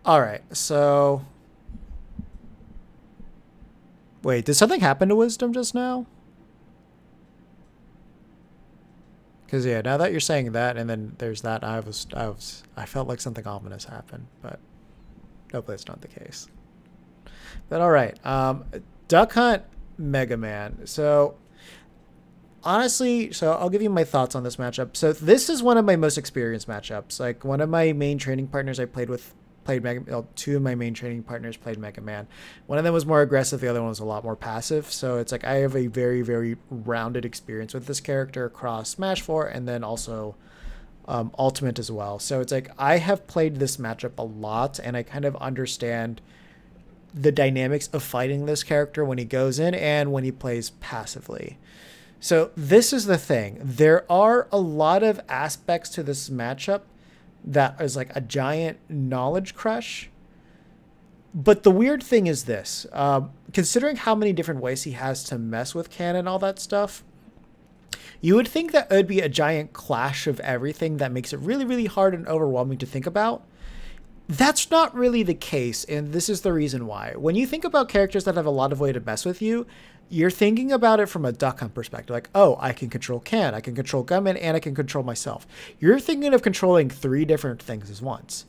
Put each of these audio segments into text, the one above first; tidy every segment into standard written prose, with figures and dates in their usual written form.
All right, so wait, did something happen to Wisdom just now? Because yeah, now that you're saying that, and then there's that, I felt like something ominous happened, but hopefully it's not the case. But all right, Duck Hunt, Mega Man. So honestly, so I'll give you my thoughts on this matchup. So this is one of my most experienced matchups. Like one of my main training partners I played with played Mega. Well, two of my main training partners played Mega Man. One of them was more aggressive. The other one was a lot more passive. So it's like I have a very, very rounded experience with this character across Smash 4 and then also Ultimate as well. So it's like I have played this matchup a lot and I kind of understand the dynamics of fighting this character when he goes in and when he plays passively. So this is the thing. There are a lot of aspects to this matchup that is like a giant knowledge crush. But the weird thing is this. Considering how many different ways he has to mess with Ken and all that stuff, you would think that it would be a giant clash of everything that makes it really, really hard and overwhelming to think about. That's not really the case, and this is the reason why. When you think about characters that have a lot of way to mess with you, you're thinking about it from a Duck Hunt perspective. Like, oh, I can control Ken, I can control Gunman, and I can control myself. You're thinking of controlling 3 different things at once.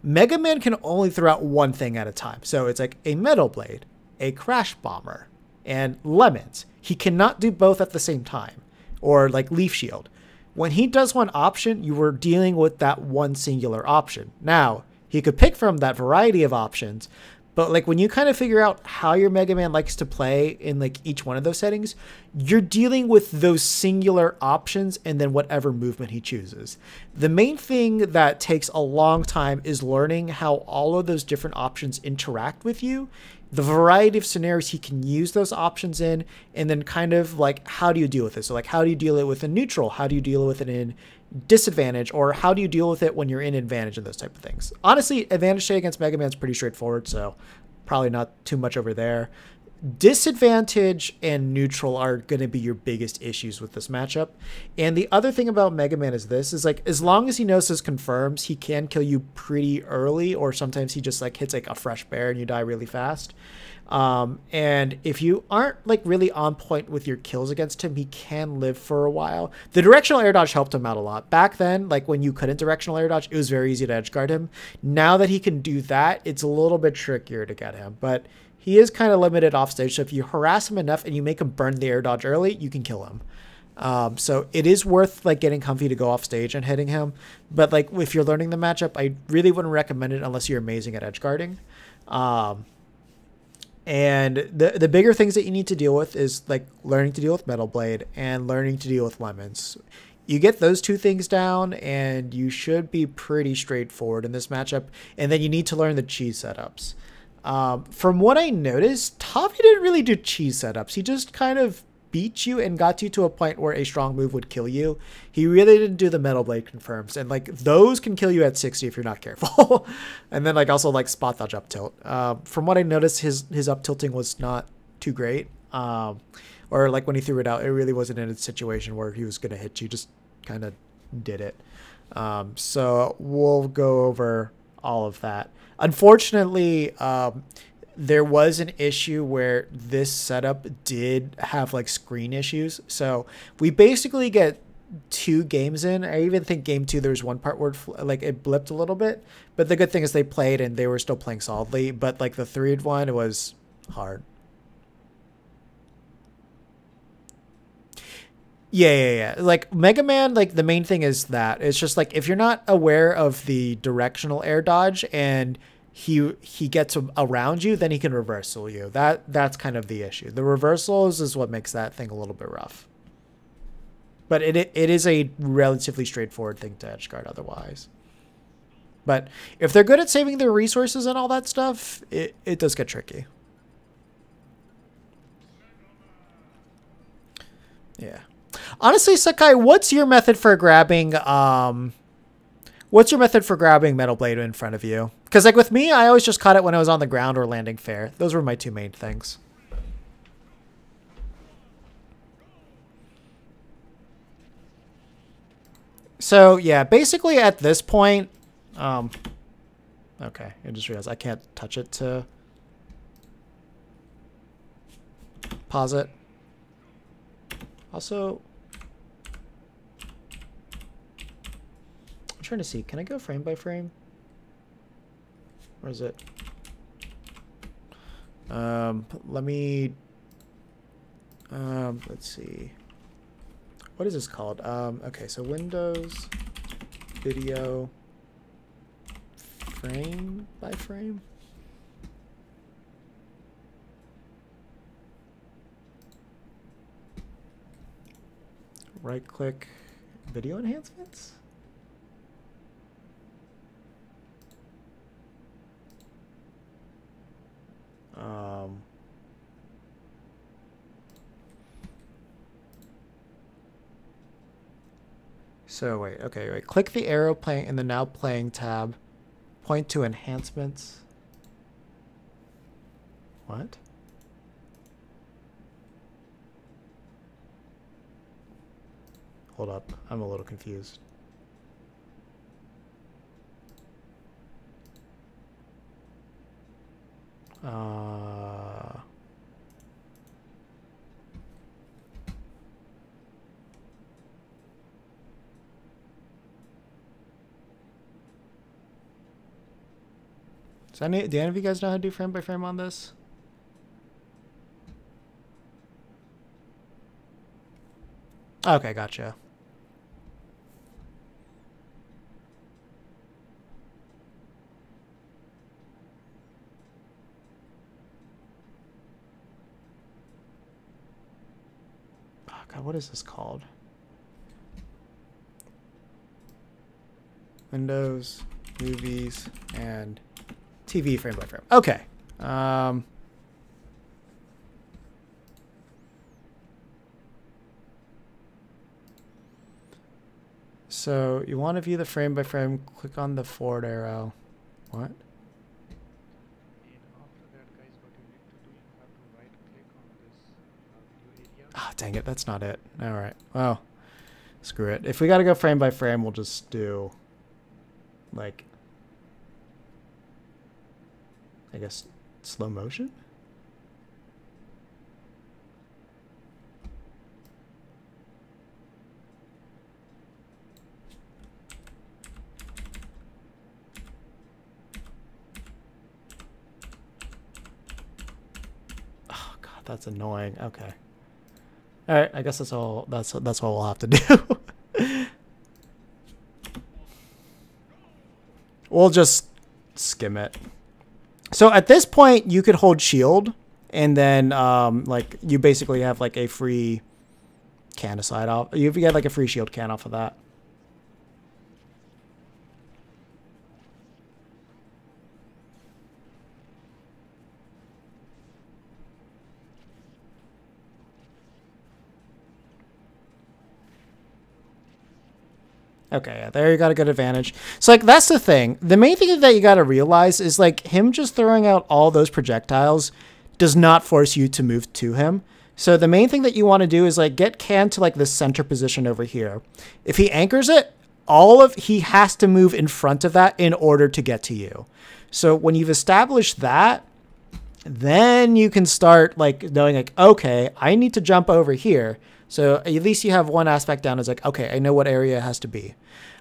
Mega Man can only throw out one thing at a time. So it's like a Metal Blade, a Crash Bomber, and Lemons. He cannot do both at the same time. Or like Leaf Shield. When he does one option, you were dealing with that one singular option. Now, he could pick from that variety of options, but like when you kind of figure out how your Mega Man likes to play in like each one of those settings, you're dealing with those singular options and then whatever movement he chooses. The main thing that takes a long time is learning how all of those different options interact with you, the variety of scenarios he can use those options in, and then kind of like, how do you deal with it? So like, how do you deal it with a neutral? How do you deal with it in disadvantage, or how do you deal with it when you're in advantage and those type of things? Honestly, advantage state against Mega Man is pretty straightforward, so probably not too much over there. Disadvantage and neutral are going to be your biggest issues with this matchup. And the other thing about Mega Man is this, is like, as long as he knows his confirms, he can kill you pretty early, or sometimes he just like hits like a fresh bear and you die really fast. And if you aren't like really on point with your kills against him, he can live for a while. The directional air dodge helped him out a lot. Back then, like when you couldn't directional air dodge, it was very easy to edge guard him. Now that he can do that, it's a little bit trickier to get him, but he is kind of limited off stage. So if you harass him enough and you make him burn the air dodge early, you can kill him. So it is worth like getting comfy to go off stage and hitting him. But like if you're learning the matchup, I really wouldn't recommend it unless you're amazing at edge guarding. And the bigger things that you need to deal with is like learning to deal with Metal Blade and learning to deal with Lemons. You get those 2 things down and you should be pretty straightforward in this matchup. And then you need to learn the cheese setups. From what I noticed, Toffee didn't really do cheese setups. He just kind of beat you and got you to a point where a strong move would kill you. He really didn't do the Metal Blade confirms, and like those can kill you at 60 if you're not careful. And then like also like spot dodge up tilt. From what I noticed, his up tilting was not too great. Or like when he threw it out, it really wasn't in a situation where he was gonna hit you. Just kind of did it. So we'll go over all of that. Unfortunately, there was an issue where this setup did have like screen issues. So we basically get 2 games in. I even think game 2, there's one part where like it blipped a little bit, but the good thing is they played and they were still playing solidly. But like the 3rd one, it was hard. Yeah. Like Mega Man, like the main thing is that it's just like if you're not aware of the directional air dodge and he gets around you, then he can reversal you. That's kind of the issue. The reversals is what makes that thing a little bit rough. But it is a relatively straightforward thing to edge guard otherwise. But if they're good at saving their resources and all that stuff, it does get tricky. Yeah. Honestly, Sakai, what's your method for grabbing Metal Blade in front of you? Because like with me, I always just caught it when I was on the ground or landing fair. Those were my 2 main things. So yeah, basically at this point, Okay, I just realized I can't touch it to pause it. Also, I'm trying to see, can I go frame by frame? Or is it? Let me, let's see. What is this called? Okay, so Windows, video, frame by frame. Right click, video enhancements. So wait, okay, wait. Click the arrow playing in the now playing tab. Point to enhancements. What? Hold up, I'm a little confused. Do any of you guys know how to do frame by frame on this? Okay, gotcha. Oh God, what is this called? Windows, movies, and TV frame by frame. Okay. So you want to view the frame by frame, click on the forward arrow. What? And after that, guys, what you need to do, you have to right click on this video area. Ah, dang it, that's not it. All right. Well, screw it. If we got to go frame by frame, we'll just do like, I guess, slow motion? Oh God, that's annoying. Okay. All right, I guess that's all. That's what we'll have to do. We'll just skim it. So at this point, you could hold shield, and then like you basically have like a free can aside off. You get like a free shield can off of that. Okay, yeah, there you got a good advantage. So, like, that's the thing. The main thing that you got to realize is, like, him just throwing out all those projectiles does not force you to move to him. So the main thing that you want to do is, like, get Can to, like, the center position over here. If he anchors it, he has to move in front of that in order to get to you. So when you've established that, then you can start, like, knowing, like, okay, I need to jump over here. So at least you have one aspect down. Is like, okay, I know what area it has to be.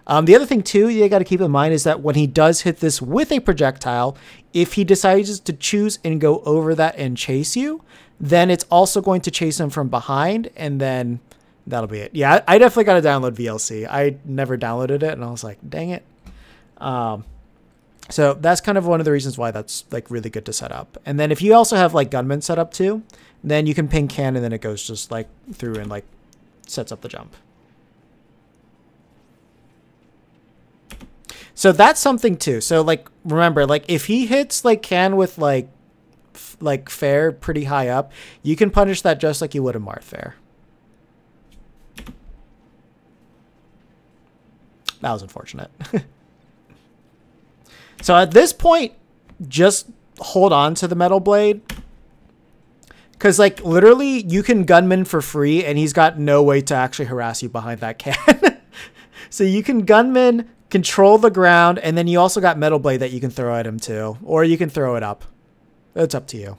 The other thing, too, you got to keep in mind is that when he does hit this with a projectile, if he decides to choose and go over that and chase you, then it's also going to chase him from behind, and then that'll be it. Yeah, I definitely got to download VLC. I never downloaded it, and I was like, dang it. So that's kind of one of the reasons why that's, like, really good to set up. And then if you also have, like, Gunman set up, too, then you can ping Can, and then it goes just, like, through and, like, sets up the jump. So that's something too. So, like, remember, like, if he hits, like, Can with, like Fair pretty high up, you can punish that just like you would a Marth Fair. That was unfortunate. So at this point, just hold on to the Metal Blade. Because, like, literally, you can Gunman for free, and he's got no way to actually harass you behind that Can. So you can Gunman, control the ground, and then you also got Metal Blade that you can throw at him too. Or you can throw it up. It's up to you.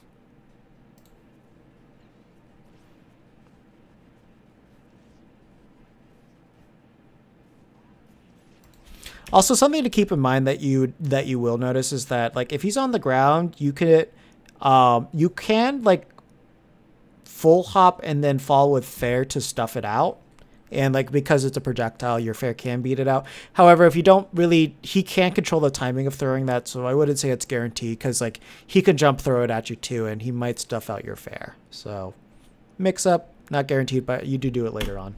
Also, something to keep in mind that you will notice is that, like, if he's on the ground, you can like full hop and then fall with fair to stuff it out. And like, because it's a projectile, your fair can beat it out. However, if you don't really, he can't control the timing of throwing that, so I wouldn't say it's guaranteed, because like he can jump throw it at you too, and he might stuff out your fair. So mix up, not guaranteed, but you do it later on.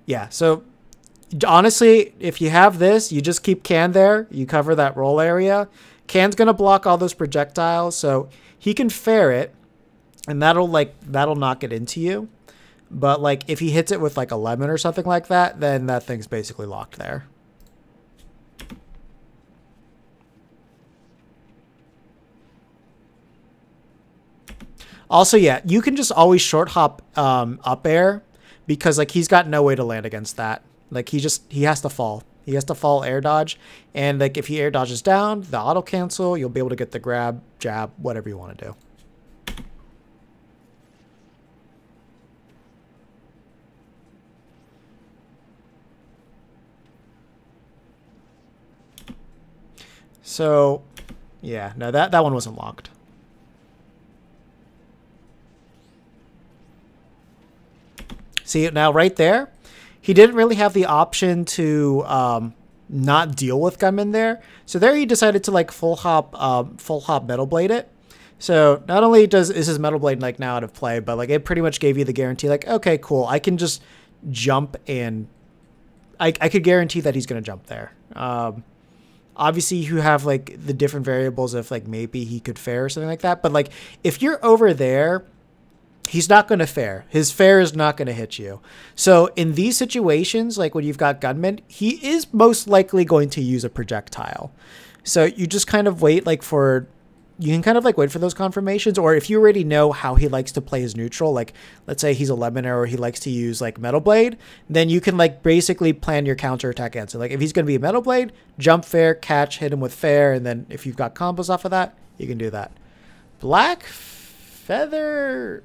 Yeah, so honestly, if you have this, you just keep Can there. You cover that roll area. Can's going to block all those projectiles, so he can fair it, and that'll knock it into you. But like if he hits it with like a lemon or something like that, then that thing's basically locked there. Also, yeah, you can just always short hop up air, because like he's got no way to land against that. Like he has to fall. He has to fall air dodge, and like if he air dodges down, the auto cancel, you'll be able to get the grab, jab, whatever you want to do. So, yeah, no, that one wasn't locked. See, now right there, he didn't really have the option to not deal with gunmen there. So there he decided to like full hop Metal Blade it. So not only is his Metal Blade like now out of play, but like it pretty much gave you the guarantee like, okay, cool, I can just jump, and I could guarantee that he's going to jump there. Obviously you have like the different variables of like maybe he could fair or something like that. But like if you're over there, he's not going to fair. His fair is not going to hit you. So in these situations, like when you've got gunmen, he is most likely going to use a projectile. So you just kind of wait you can kind of like wait for those confirmations. Or if you already know how he likes to play his neutral, like let's say he's a lemoner or he likes to use like Metal Blade, then you can like basically plan your counter attack answer. Like if he's going to be a Metal Blade, jump fair, catch, hit him with fair. And then if you've got combos off of that, you can do that. Black Feather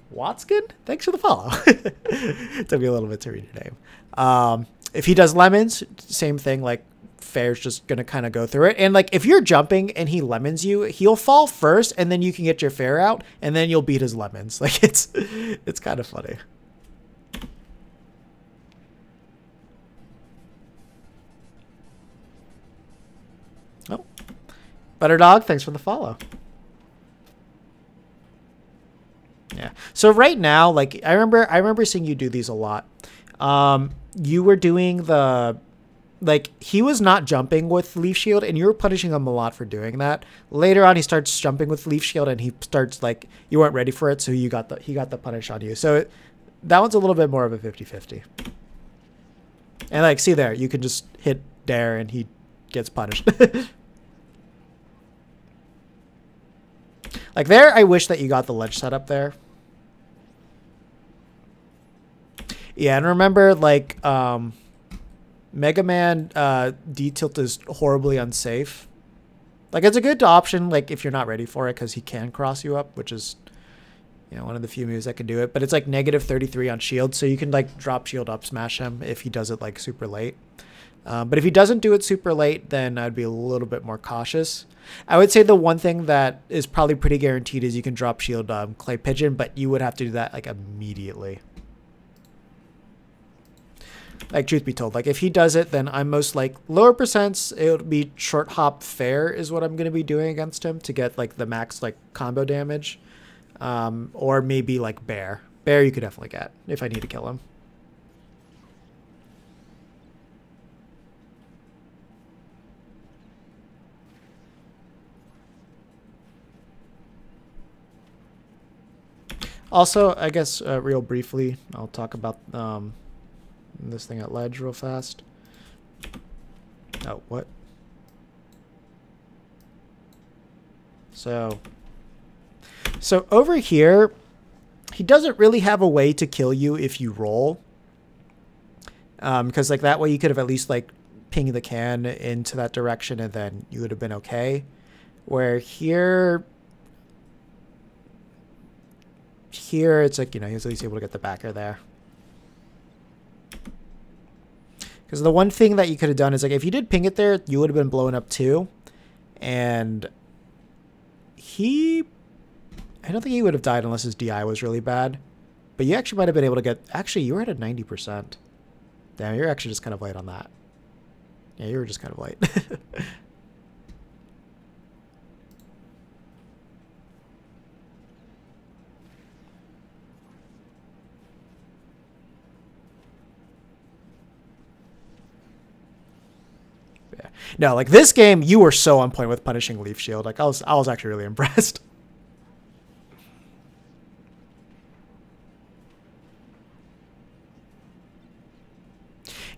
Watskin, thanks for the follow. It took me a little bit to read your name. If he does lemons, same thing, like fair's just gonna kind of go through it. And like if you're jumping and he lemons you, he'll fall first, and then you can get your fair out, and then you'll beat his lemons. Like it's kind of funny. Oh, Better Dog, thanks for the follow. Yeah. So right now, like I remember seeing you do these a lot. You were doing he was not jumping with Leaf Shield, and you were punishing him a lot for doing that. Later on, he starts jumping with Leaf Shield, and he starts like you weren't ready for it, so he got the punish on you. So that one's a little bit more of a 50-50. And like, see there, you can just hit Dare, and he gets punished. Like there, I wish that you got the ledge setup there. Yeah, and remember, like, Mega Man D-Tilt is horribly unsafe. Like, it's a good option, like, if you're not ready for it, because he can cross you up, which is, you know, one of the few moves that can do it. But it's, like, negative 33 on shield, so you can, like, drop shield up smash him if he does it, like, super late. But if he doesn't do it super late, then I'd be a little bit more cautious. I would say the one thing that is probably pretty guaranteed is you can drop shield Clay Pigeon, but you would have to do that like immediately. Like, truth be told, like if he does it, then I'm most like lower percents. It would be short hop fair is what I'm going to be doing against him to get like the max like combo damage, or maybe like bear. Bear you could definitely get if I need to kill him. Also, I guess real briefly, I'll talk about this thing at ledge real fast. Oh, what? So over here, he doesn't really have a way to kill you if you roll. Because like that way you could have at least like pinged the can into that direction and then you would have been okay. Where here it's like, you know, he's at least able to get the backer there. Because the one thing that you could have done is like if you did ping it there, you would have been blown up too. And I don't think he would have died unless his DI was really bad. But you actually might have been able to get... Actually, you were at a 90%. Damn, you're actually just kind of light on that. Yeah, you were just kind of light. Yeah. No, like this game, you were so on point with punishing Leaf Shield. Like I was actually really impressed.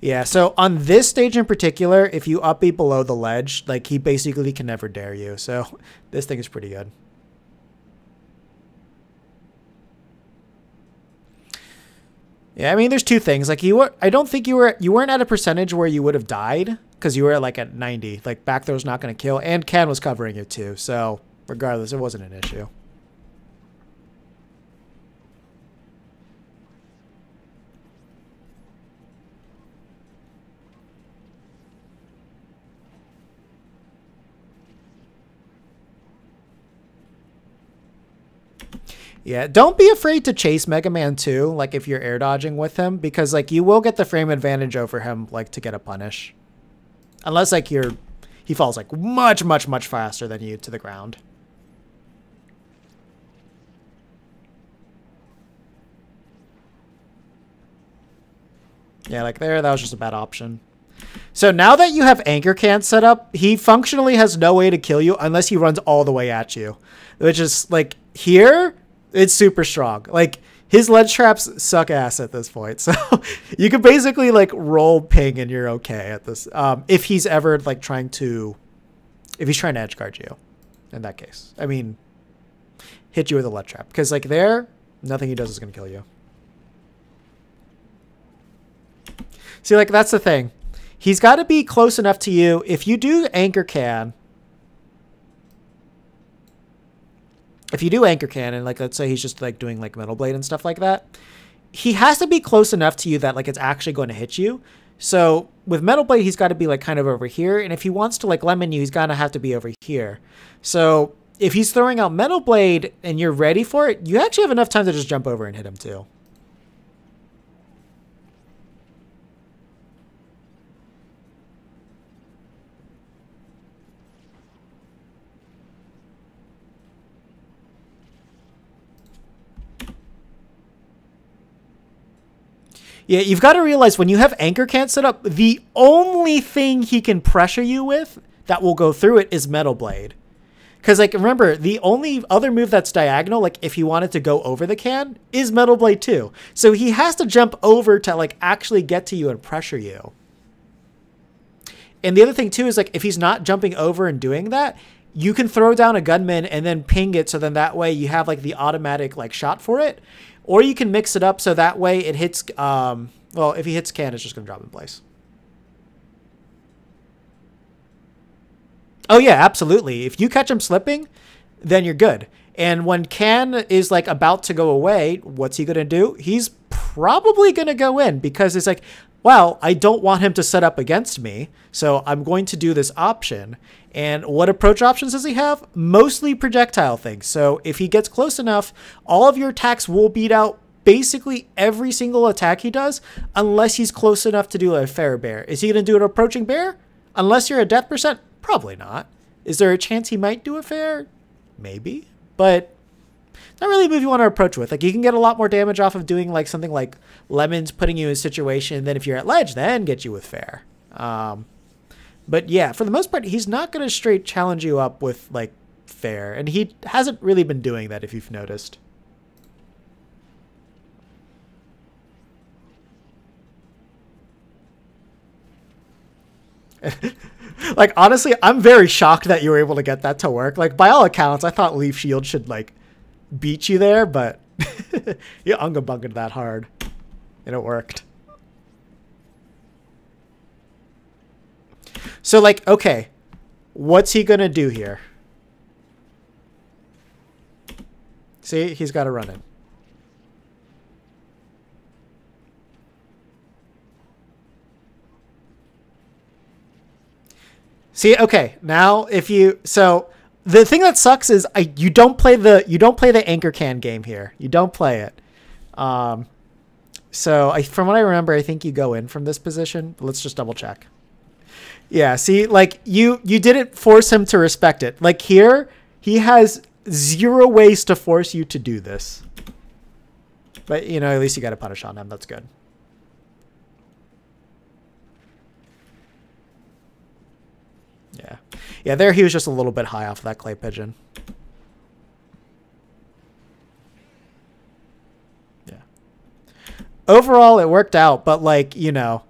Yeah, so on this stage in particular, if you up B below the ledge, like he basically can never dare you. So this thing is pretty good. Yeah, I mean, there's two things. Like I don't think you weren't at a percentage where you would have died because you were like at 90. Like back throw's not going to kill, and Can was covering you too. So regardless, it wasn't an issue. Yeah, don't be afraid to chase Mega Man 2, like if you're air dodging with him, because like you will get the frame advantage over him, like to get a punish. Unless like he falls like much faster than you to the ground. Yeah, like there, that was just a bad option. So now that you have Anchor Can set up, he functionally has no way to kill you unless he runs all the way at you. Which is like here... It's super strong. Like his ledge traps suck ass at this point. So you could basically like roll ping and you're okay at this. If he's ever like if he's trying to edge guard you in that case, I mean, hit you with a ledge trap because like there, nothing he does is going to kill you. See, like that's the thing. He's got to be close enough to you. If you do Anchor Can, and like let's say he's just like doing like Metal Blade and stuff like that, he has to be close enough to you that like it's actually going to hit you. So with Metal Blade, he's got to be like kind of over here, and if he wants to like lemon you, he's gonna have to be over here. So if he's throwing out Metal Blade and you're ready for it, you actually have enough time to just jump over and hit him too. Yeah, you've got to realize when you have Anchor Can set up, the only thing he can pressure you with that will go through it is Metal Blade. Because, like, remember, the only other move that's diagonal, like, if he wanted to go over the can, is Metal Blade 2. So he has to jump over to, like, actually get to you and pressure you. And the other thing, too, is, like, if he's not jumping over and doing that, you can throw down a gunman and then ping it so then that way you have, like, the automatic, like, shot for it. Or you can mix it up so that way it hits, well, if he hits Can, it's just going to drop in place. Oh, yeah, absolutely. If you catch him slipping, then you're good. And when Can is, like, about to go away, what's he going to do? He's probably going to go in because it's like, well, I don't want him to set up against me, so I'm going to do this option. And what approach options does he have? Mostly projectile things. So if he gets close enough, all of your attacks will beat out basically every single attack he does, unless he's close enough to do a fair bear. Is he going to do an approaching bear? Unless you're a death percent? Probably not. Is there a chance he might do a fair? Maybe. But not really a move you want to approach with. Like, you can get a lot more damage off of doing like something like Lemons putting you in a situation, then if you're at ledge, then get you with fair. But yeah, for the most part, he's not going to straight challenge you up with like fair. And he hasn't really been doing that, if you've noticed. Like, honestly, I'm very shocked that you were able to get that to work. Like, by all accounts, I thought Leaf Shield should like beat you there, but You unga bungaed that hard. And it worked. So, like, okay. What's he gonna do here? See, he's got to run in. See, okay. Now, if you the thing that sucks is you don't play the anchor can game here. You don't play it. So from what I remember, I think you go in from this position. Let's just double check. Yeah, see, like you didn't force him to respect it. Like here, he has 0 ways to force you to do this. But you know, at least you got to punish on him. That's good. Yeah. Yeah, there he was just a little bit high off of that clay pigeon. Yeah. Overall, it worked out, but like, you know,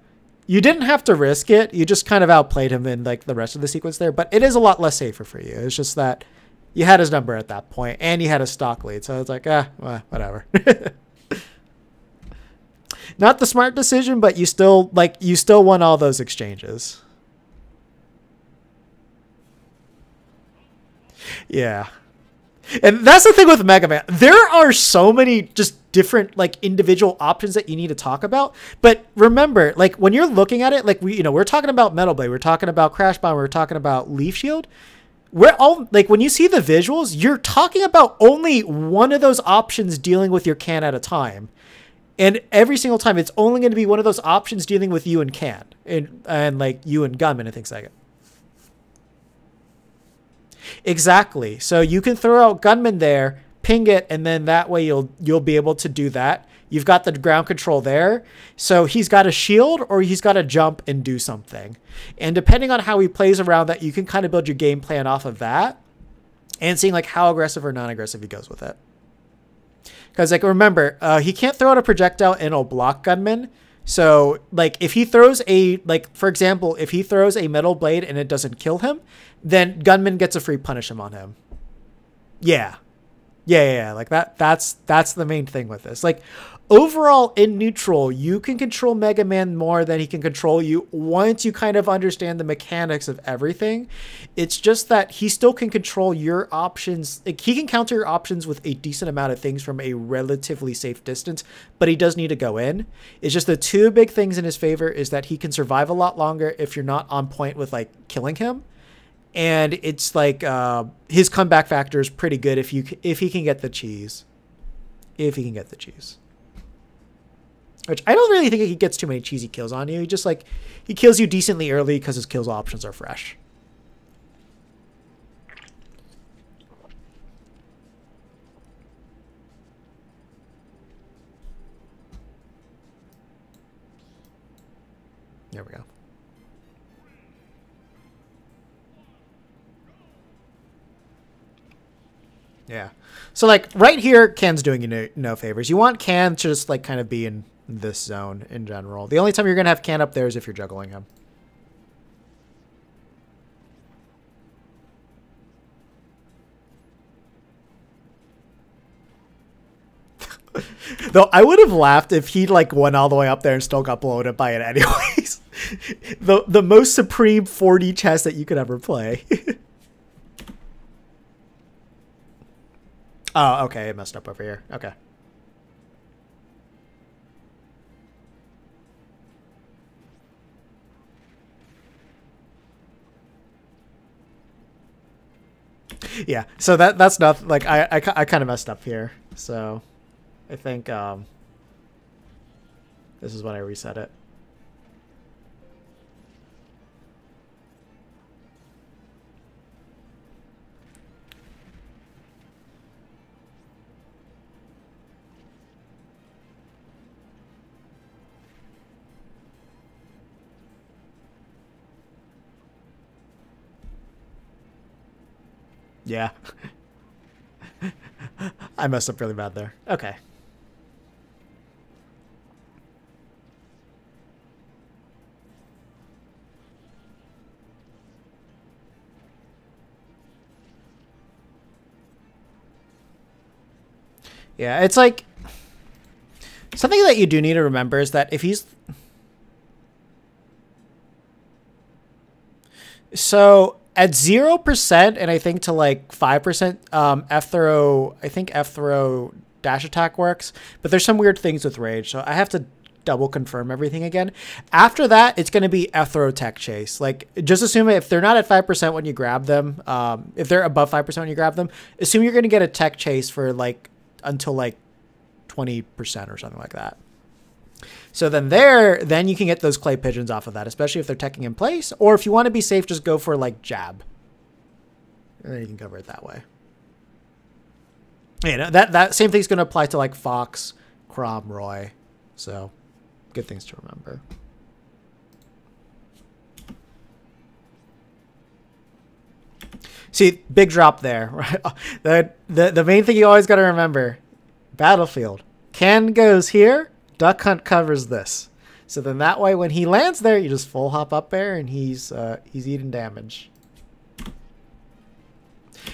you didn't have to risk it. You just kind of outplayed him in like the rest of the sequence there, but it is a lot less safer for you. It's just that you had his number at that point and you had a stock lead. So it's like, well, whatever. Not the smart decision, but you still won all those exchanges. Yeah. And that's the thing with Mega Man. There are so many just different like individual options that you need to talk about. But remember, like when you're looking at it, like we're talking about Metal Blade, we're talking about Crash Bomb, we're talking about Leaf Shield. We're all like when you see the visuals, you're talking about only one of those options dealing with your can at a time. And every single time it's only going to be one of those options dealing with you and can and like you and Gunman and things like it. Exactly. So you can throw out Gunman there, ping it, and then that way you'll be able to do that. You've got the ground control there. So he's got a shield or he's got to jump and do something. And depending on how he plays around that, you can kind of build your game plan off of that and seeing like how aggressive or non-aggressive he goes with it. Because like remember, he can't throw out a projectile and it'll block Gunman. So like if he throws for example, if he throws a metal blade and it doesn't kill him, then Gunman gets a free punish him on him. Yeah. Like that's the main thing with this. Like overall in neutral, you can control Mega Man more than he can control you once you kind of understand the mechanics of everything. It's just that he still can control your options. Like he can counter your options with a decent amount of things from a relatively safe distance, but he does need to go in. It's just the two big things in his favor is that he can survive a lot longer if you're not on point with like killing him. And it's like his comeback factor is pretty good if he can get the cheese. If he can get the cheese. Which I don't really think he gets too many cheesy kills on you. He just like he kills you decently early because his kills options are fresh. There we go. Yeah. So like right here, Can's doing you no favors. You want Can to just like kind of be in this zone in general. The only time you're going to have Can up there is if you're juggling him. Though I would have laughed if he like went all the way up there and still got blown up by it anyways. The most supreme 4D chess that you could ever play. Oh, okay. It messed up over here. Okay. Yeah. So that's not like I kind of messed up here. So I think this is when I reset it. Yeah. I messed up really bad there. Okay. Yeah, it's like Something that you do need to remember is that if he's... So at 0% and I think to like 5%, F-throw, I think F-throw dash attack works, but there's some weird things with rage, so I have to double confirm everything again. After that, it's going to be F-throw tech chase. Like, just assume if they're not at 5% when you grab them, if they're above 5% when you grab them, assume you're going to get a tech chase for like until like 20% or something like that. So then you can get those clay pigeons off of that, especially if they're teching in place, or if you want to be safe, just go for like jab, and then you can cover it that way. You know, that same thing's going to apply to like Fox, Crom, Roy. So good things to remember. See, big drop there. Right? The main thing you always got to remember, battlefield. Can goes here, duck hunt covers this. So then that way when he lands there, you just full hop up there and he's eating damage.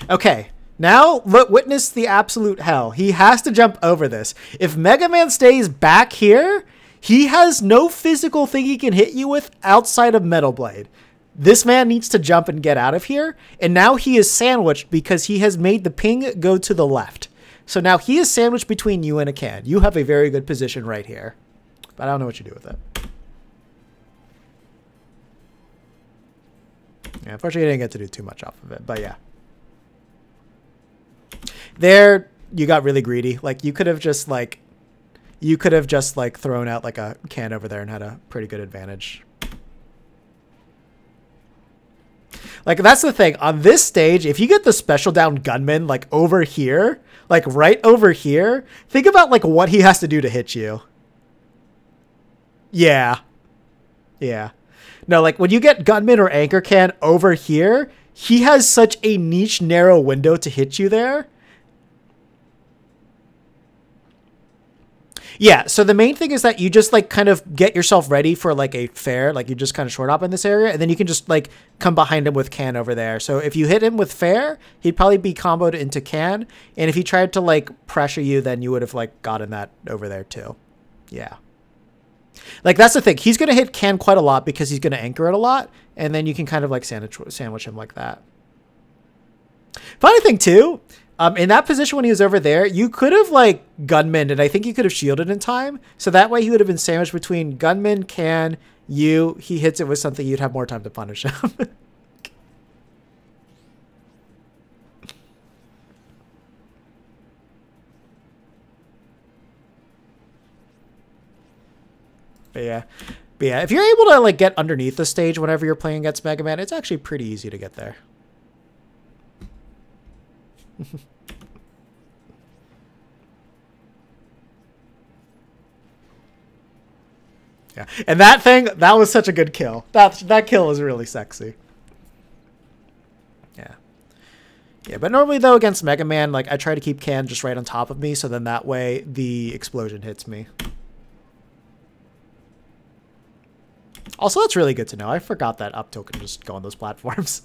Okay. Now, witness the absolute hell. He has to jump over this. If Mega Man stays back here, he has no physical thing he can hit you with outside of Metal Blade. This man needs to jump and get out of here. And now he is sandwiched because he has made the ping go to the left. So now he is sandwiched between you and a can. You have a very good position right here. But I don't know what you do with it. Yeah, unfortunately, I didn't get to do too much off of it. But yeah. There, you got really greedy. Like, you could have just thrown out like a can over there and had a pretty good advantage. Like, that's the thing. On this stage, if you get the special down gunman, like, over here, like, right over here, think about, like, what he has to do to hit you. Yeah. Yeah. No, like, when you get gunman or anchor can over here, he has such a niche, narrow window to hit you there. Yeah, so the main thing is that you just like kind of get yourself ready for like a fair, like you just kind of short hop in this area, and then you can just like come behind him with can over there. So if you hit him with fair, he'd probably be comboed into can, and if he tried to like pressure you, then you would have like gotten that over there too. Yeah. Like that's the thing. He's going to hit can quite a lot because he's going to anchor it a lot, and then you can kind of like sandwich him like that. Funny thing too, in that position when he was over there, you could have like gunman, and I think you could have shielded in time. So that way he would have been sandwiched between gunman, can, you. He hits it with something, you'd have more time to punish him. But yeah, if you're able to like get underneath the stage whenever you're playing against Mega Man, it's actually pretty easy to get there. Yeah, and that was such a good kill. That kill was really sexy. Yeah. Yeah, but normally though against Mega Man, like I try to keep can just right on top of me, so then that way the explosion hits me. Also, that's really good to know. I forgot that up tilt can just go on those platforms.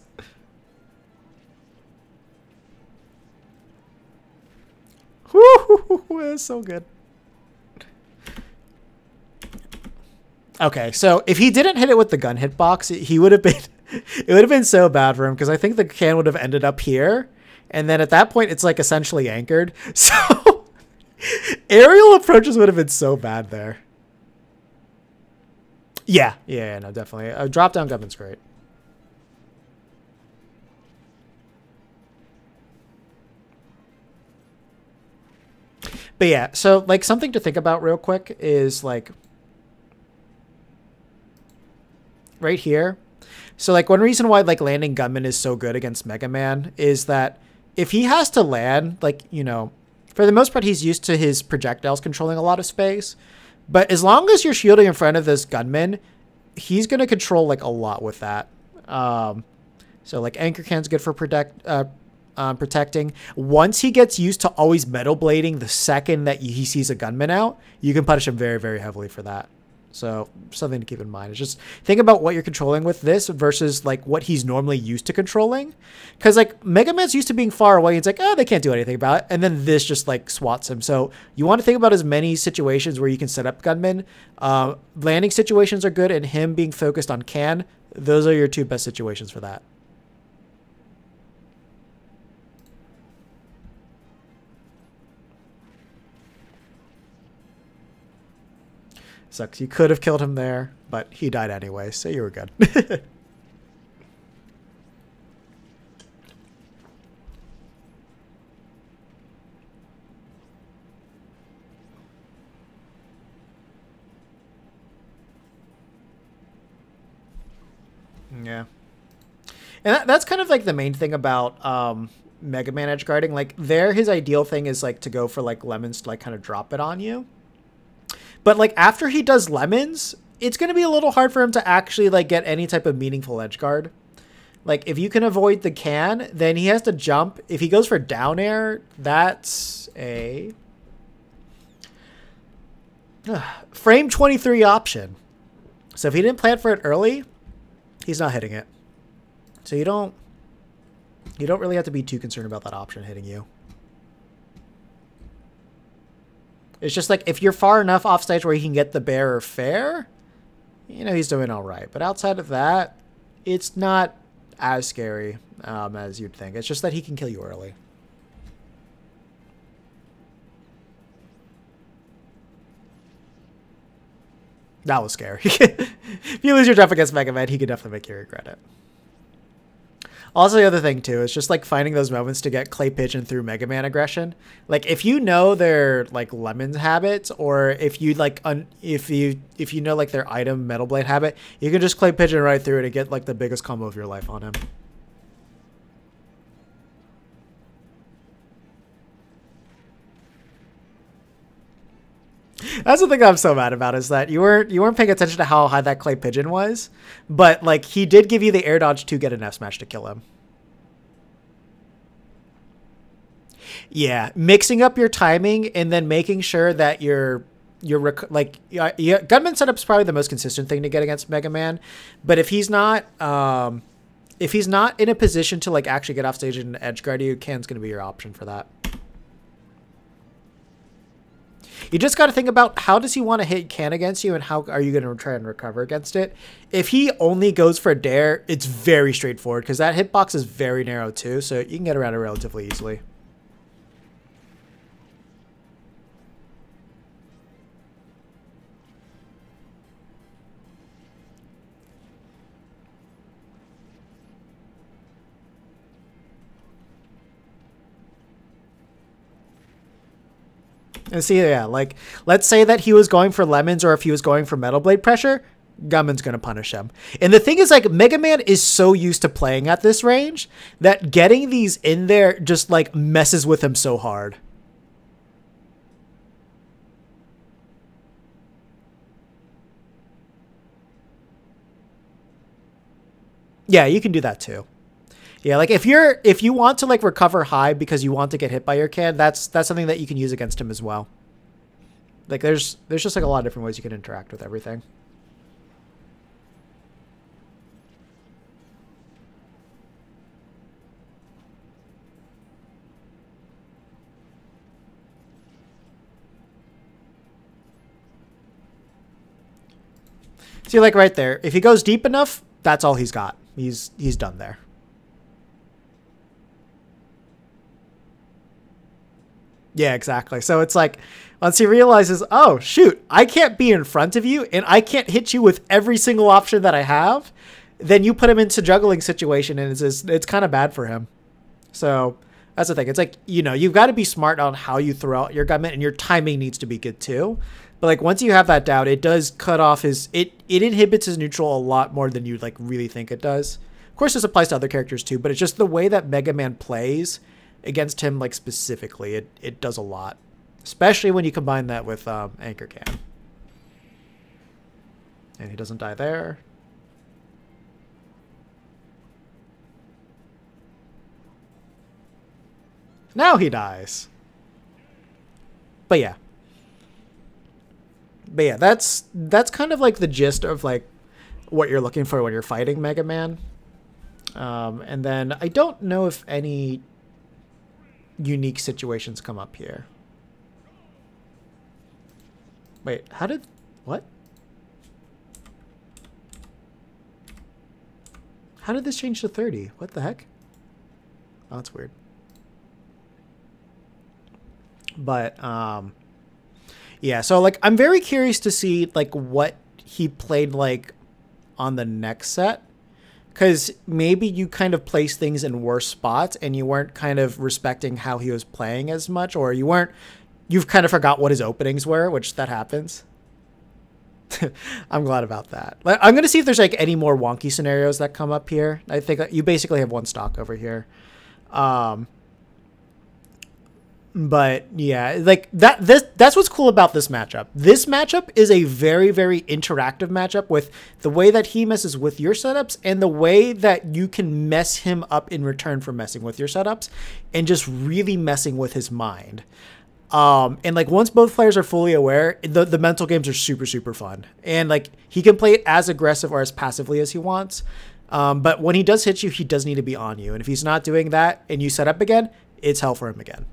Woo! That's so good. Okay, so if he didn't hit it with the gun hitbox, he would have been. It would have been so bad for him because I think the can would have ended up here, and then at that point it's like essentially anchored. So aerial approaches would have been so bad there. Yeah, no, definitely. A drop down gunman's great. But yeah, so like something to think about real quick is like right here. So like one reason why like landing gunman is so good against Mega Man is that if he has to land, like, you know, for the most part, he's used to his projectiles controlling a lot of space. But as long as you're shielding in front of this gunman, he's going to control like a lot with that. So like anchor can's good for protecting. Once he gets used to always metal blading the second that he sees a gunman out, you can punish him very, very heavily for that. So something to keep in mind. It's just think about what you're controlling with this versus like what he's normally used to controlling. Because like Mega Man's used to being far away. It's like, oh, they can't do anything about it. And then this just like swats him. So you want to think about as many situations where you can set up gunmen. Landing situations are good, and him being focused on can. Those are your two best situations for that. Sucks. You could have killed him there, but he died anyway, so you were good. Yeah. And that's kind of like the main thing about Mega Man edge guarding. Like there, his ideal thing is like to go for like lemons to like kind of drop it on you. But like after he does lemons, it's going to be a little hard for him to actually like get any type of meaningful edge guard. Like if you can avoid the can, then he has to jump. If he goes for down air, that's a frame 23 option. So if he didn't plan for it early, he's not hitting it. So you don't really have to be too concerned about that option hitting you. It's just like if you're far enough off stage where you can get the bearer fair, you know, he's doing all right. But outside of that, it's not as scary as you'd think. It's just that he can kill you early. That was scary. If you lose your jump against Mega Man, he could definitely make you regret it. Also, the other thing, too, is just, like, finding those moments to get Clay Pigeon through Mega Man aggression. Like, if you know their, like, lemon habits, or if you, like, if you know, like, their item Metal Blade habit, you can just Clay Pigeon right through it and get, like, the biggest combo of your life on him. That's the thing I'm so mad about, is that you weren't paying attention to how high that Clay Pigeon was, but like he did give you the air dodge to get an F smash to kill him. Yeah, mixing up your timing and then making sure that gunman setup is probably the most consistent thing to get against Mega Man, but if he's not in a position to like actually get off stage and edge guard you, Can's going to be your option for that. You just got to think about how does he want to hit Can against you and how are you going to try and recover against it. If he only goes for a dare, it's very straightforward because that hitbox is very narrow too, so you can get around it relatively easily. And see, yeah, like, let's say that he was going for lemons or if he was going for Metal Blade pressure, Gunman's going to punish him. And the thing is, like, Mega Man is so used to playing at this range that getting these in there just, like, messes with him so hard. Yeah, you can do that too. Yeah, like if you want to like recover high because you want to get hit by your can, that's something that you can use against him as well. Like there's just like a lot of different ways you can interact with everything. See, like right there, if he goes deep enough, that's all he's got. He's done there. Yeah, exactly. So it's like, once he realizes, oh, shoot, I can't be in front of you and I can't hit you with every single option that I have, then you put him into juggling situation and it's kind of bad for him. So that's the thing. It's like, you know, you've got to be smart on how you throw out your gunman and your timing needs to be good too. But like once you have that down, it does cut off it inhibits his neutral a lot more than you like really think it does. Of course, this applies to other characters too, but it's just the way that Mega Man plays against him, like specifically, it does a lot, especially when you combine that with Anchor Can. And he doesn't die there. Now he dies. But yeah, But yeah, that's kind of like the gist of like what you're looking for when you're fighting Mega Man. And then I don't know if any unique situations come up here. Wait, how did... What? How did this change to 30? What the heck? Oh, that's weird. But, yeah, so, like, I'm very curious to see, like, what he played, like, on the next set. Because maybe you kind of placed things in worse spots and you weren't kind of respecting how he was playing as much, or you've kind of forgot what his openings were, which that happens. I'm glad about that. I'm going to see if there's like any more wonky scenarios that come up here. I think you basically have one stock over here. But yeah, like that's what's cool about this matchup. This matchup is a very, very interactive matchup with the way that he messes with your setups and the way that you can mess him up in return for messing with your setups and just really messing with his mind. And like once both players are fully aware, the mental games are super, super fun. And like he can play it as aggressive or as passively as he wants. But when he does hit you, he does need to be on you. And if he's not doing that and you set up again, it's hell for him again.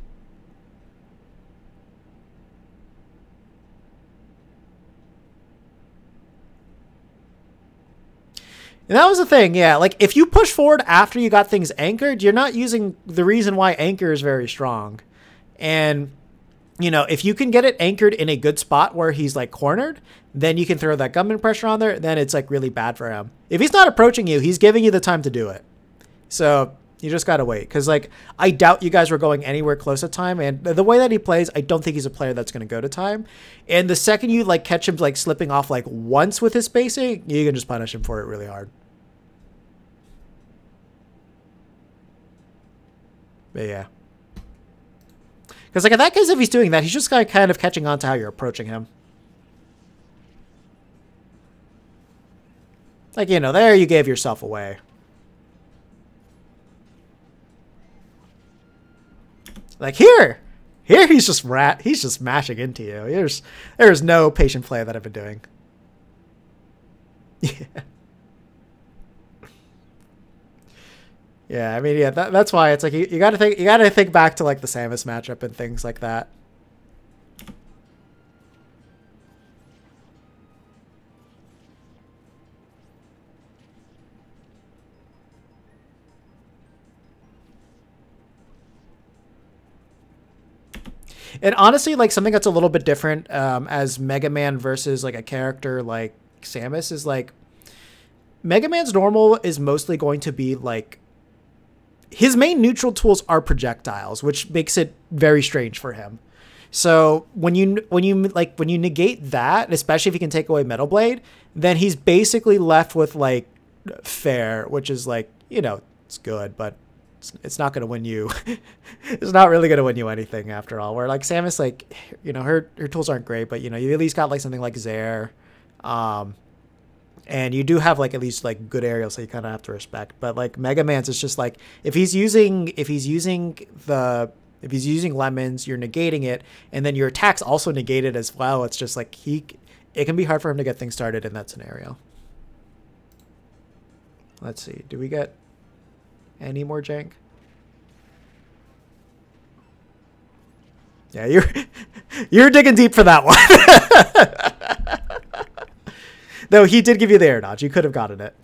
And that was the thing, yeah. Like, if you push forward after you got things anchored, you're not using the reason why anchor is very strong. And, you know, if you can get it anchored in a good spot where he's, like, cornered, then you can throw that gunman pressure on there, then it's, like, really bad for him. If he's not approaching you, he's giving you the time to do it. So, you just gotta wait. Because, like, I doubt you guys were going anywhere close to time. And the way that he plays, I don't think he's a player that's gonna go to time. And the second you, like, catch him, like, slipping off, like, once with his spacing, you can just punish him for it really hard. But yeah. Because, like, in that case, if he's doing that, he's just kind of catching on to how you're approaching him. Like, you know, there you gave yourself away. Like, here he's just mashing into you. There's no patient play that I've been doing. Yeah. Yeah, I mean, yeah, that's why it's like you gotta think back to like the Samus matchup and things like that. And honestly, like something that's a little bit different as Mega Man versus like a character like Samus is like Mega Man's normal is mostly going to be like his main neutral tools are projectiles, which makes it very strange for him. So when you negate that, especially if you can take away Metal Blade, then he's basically left with like fair, which is like, you know, it's good, but it's not going to win you. It's not really going to win you anything after all. Where like Samus, like, you know, her tools aren't great, but you know, you at least got like something like Zaire. And you do have like at least like good aerials that you kind of have to respect. But like Mega Man's is just like if he's using lemons, you're negating it, and then your attack's also negated as well. It's just like it can be hard for him to get things started in that scenario. Let's see. Do we get any more jank? Yeah, you're digging deep for that one. No, he did give you the air dodge. You could have gotten it.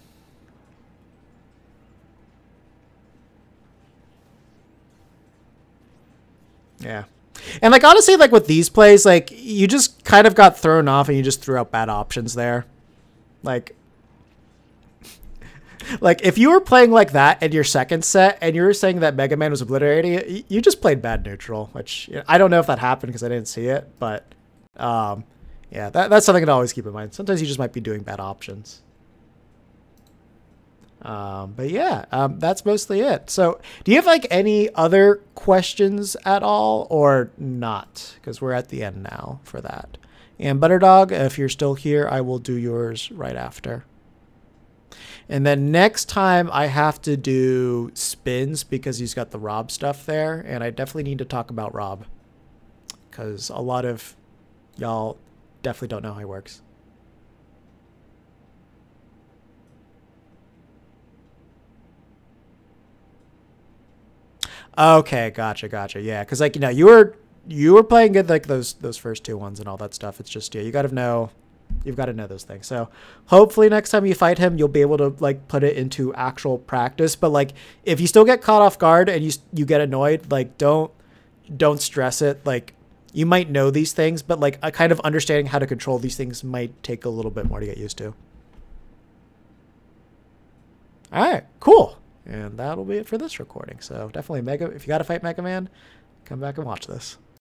Yeah. And like honestly, like with these plays, like you just kind of got thrown off and you just threw out bad options there. Like if you were playing like that in your second set and you were saying that Mega Man was obliterating it, you just played bad neutral, which, you know, I don't know if that happened because I didn't see it, but yeah, that's something to always keep in mind. Sometimes you just might be doing bad options. But yeah, that's mostly it. So do you have like any other questions at all or not? Because we're at the end now for that. And Butterdog, if you're still here, I will do yours right after. And then next time I have to do spins because he's got the Rob stuff there. And I definitely need to talk about Rob. Because a lot of y'all definitely don't know how he works. Okay, gotcha. Yeah, because like you were playing good like those first two ones and all that stuff. It's just you've got to know those things. So hopefully next time you fight him, you'll be able to like put it into actual practice. But like if you still get caught off guard and you get annoyed, like don't stress it. Like you might know these things, but like a kind of understanding how to control these things might take a little bit more to get used to. All right, cool. And that'll be it for this recording. So definitely if you got to fight Mega Man, come back and watch this.